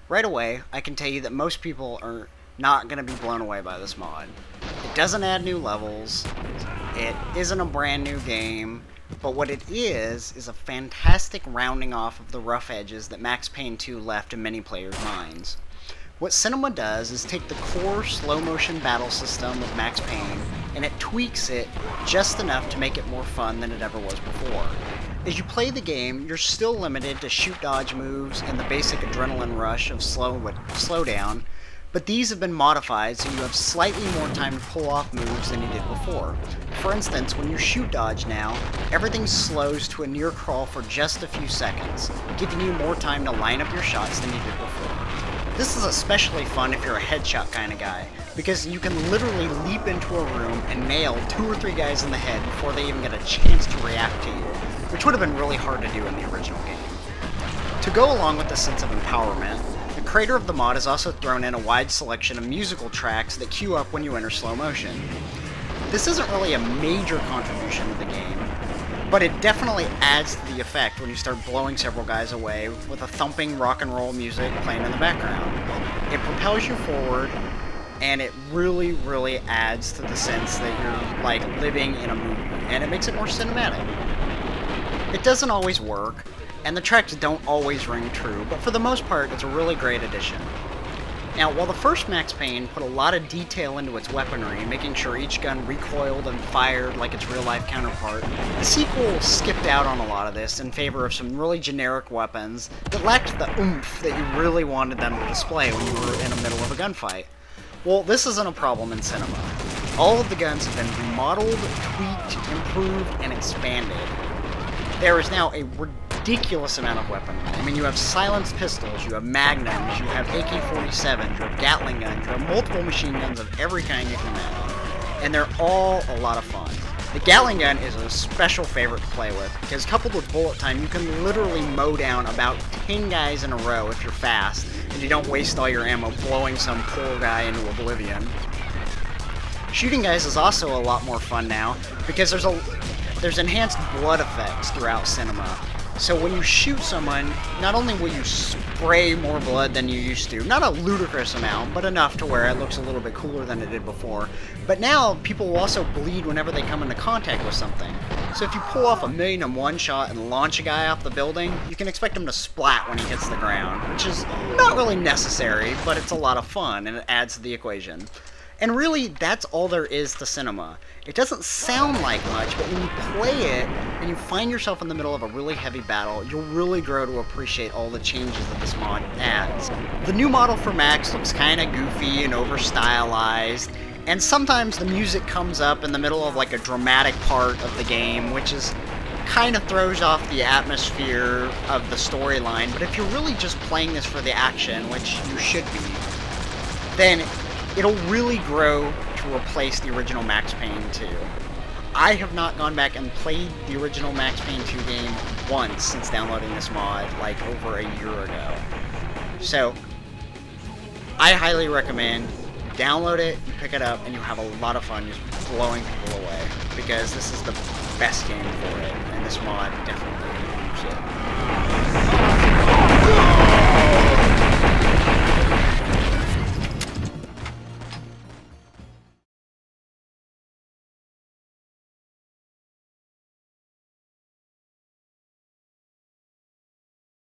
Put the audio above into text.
right away, I can tell you that most people are not going to be blown away by this mod. It doesn't add new levels, it isn't a brand new game, but what it is a fantastic rounding off of the rough edges that Max Payne 2 left in many players' minds. What Cinema does is take the core slow-motion battle system of Max Payne, and it tweaks it just enough to make it more fun than it ever was before. As you play the game, you're still limited to shoot-dodge moves and the basic adrenaline rush of slowdown, but these have been modified so you have slightly more time to pull off moves than you did before. For instance, when you shoot dodge now, everything slows to a near crawl for just a few seconds, giving you more time to line up your shots than you did before. This is especially fun if you're a headshot kind of guy, because you can literally leap into a room and nail 2 or 3 guys in the head before they even get a chance to react to you, which would have been really hard to do in the original game. To go along with the sense of empowerment, the creator of the mod has also thrown in a wide selection of musical tracks that queue up when you enter slow motion. This isn't really a major contribution to the game, but it definitely adds to the effect when you start blowing several guys away with a thumping rock and roll music playing in the background. It propels you forward, and it really, really adds to the sense that you're like living in a movie, and it makes it more cinematic. It doesn't always work, and the tracks don't always ring true, but for the most part, it's a really great addition. Now, while the first Max Payne put a lot of detail into its weaponry, making sure each gun recoiled and fired like its real-life counterpart, the sequel skipped out on a lot of this in favor of some really generic weapons that lacked the oomph that you really wanted them to display when you were in the middle of a gunfight. Well, this isn't a problem in Cinema. All of the guns have been remodeled, tweaked, improved, and expanded. There is now a ridiculous amount of weaponry. I mean, you have silenced pistols, you have magnums, you have AK-47s, you have Gatling guns, you have multiple machine guns of every kind you can imagine. And they're all a lot of fun. The Gatling gun is a special favorite to play with, because coupled with bullet time, you can literally mow down about 10 guys in a row if you're fast, and you don't waste all your ammo blowing some poor guy into oblivion. Shooting guys is also a lot more fun now, because there's enhanced blood effects throughout Cinema. So when you shoot someone, not only will you spray more blood than you used to, not a ludicrous amount, but enough to where it looks a little bit cooler than it did before, but now people will also bleed whenever they come into contact with something. So if you pull off a 1,000,001 shot and launch a guy off the building, you can expect him to splat when he hits the ground, which is not really necessary, but it's a lot of fun and it adds to the equation. And really, that's all there is to Cinema. It doesn't sound like much, but when you play it, and you find yourself in the middle of a really heavy battle, you'll really grow to appreciate all the changes that this mod adds. The new model for Max looks kinda goofy and over-stylized, and sometimes the music comes up in the middle of like a dramatic part of the game, which is kind of throws off the atmosphere of the storyline, but if you're really just playing this for the action, which you should be, then it'll really grow to replace the original Max Payne 2. I have not gone back and played the original Max Payne 2 game once since downloading this mod, like over a year ago. So, I highly recommend download it, you pick it up, and you have a lot of fun just blowing people away, because this is the best game for it, and this mod definitely improves it.